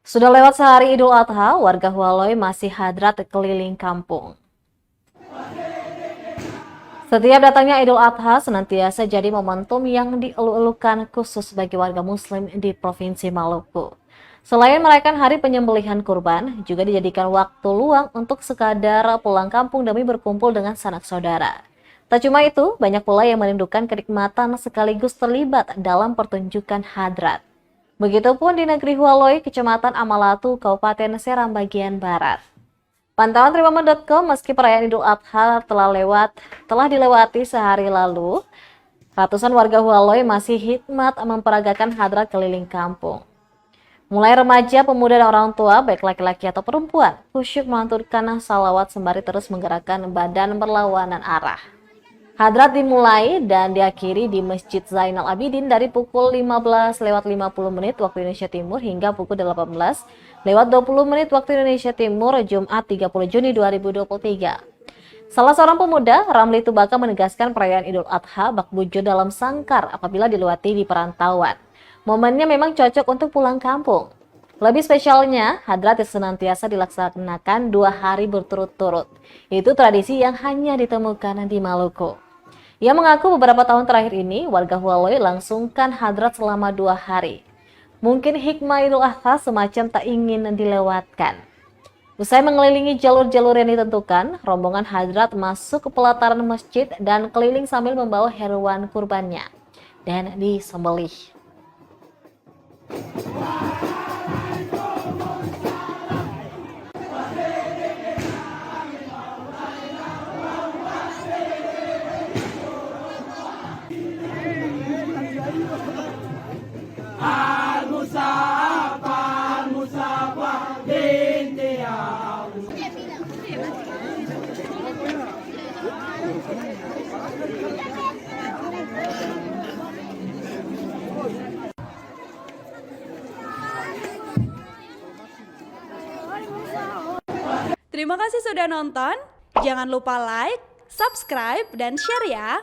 Sudah lewat sehari Idul Adha, warga Hualoi masih hadrat keliling kampung. Setiap datangnya Idul Adha senantiasa jadi momentum yang dielu-elukan khusus bagi warga Muslim di Provinsi Maluku. Selain merayakan hari penyembelihan kurban, juga dijadikan waktu luang untuk sekadar pulang kampung demi berkumpul dengan sanak saudara. Tak cuma itu, banyak pula yang merindukan kenikmatan sekaligus terlibat dalam pertunjukan hadrat. Begitupun di negeri Hualoi, Kecamatan Amalatu, Kabupaten Seram bagian Barat. Pantauan Trimomen.com, meski perayaan Idul Adha telah dilewati sehari lalu, ratusan warga Hualoi masih hikmat memperagakan hadrat keliling kampung. Mulai remaja, pemuda, dan orang tua, baik laki-laki atau perempuan, khusyuk melanturkan salawat sembari terus menggerakkan badan berlawanan arah. Hadrat dimulai dan diakhiri di Masjid Zainal Abidin dari pukul 15:50 waktu Indonesia Timur hingga pukul 18:20 waktu Indonesia Timur, Jumat 30 Juni 2023. Salah seorang pemuda, Ramli Tubaka, menegaskan perayaan Idul Adha bak bujur dalam sangkar apabila dilewati di perantauan. Momennya memang cocok untuk pulang kampung. Lebih spesialnya, hadrat senantiasa dilaksanakan 2 hari berturut-turut. Itu tradisi yang hanya ditemukan di Maluku. Ia mengaku beberapa tahun terakhir ini, warga Hualoi langsungkan hadrat selama 2 hari. Mungkin hikmah Idul Adha semacam tak ingin dilewatkan. Usai mengelilingi jalur-jalur yang ditentukan, rombongan hadrat masuk ke pelataran masjid dan keliling sambil membawa hewan kurbannya dan disembelih. Terima kasih sudah nonton. Jangan lupa like, subscribe, dan share ya.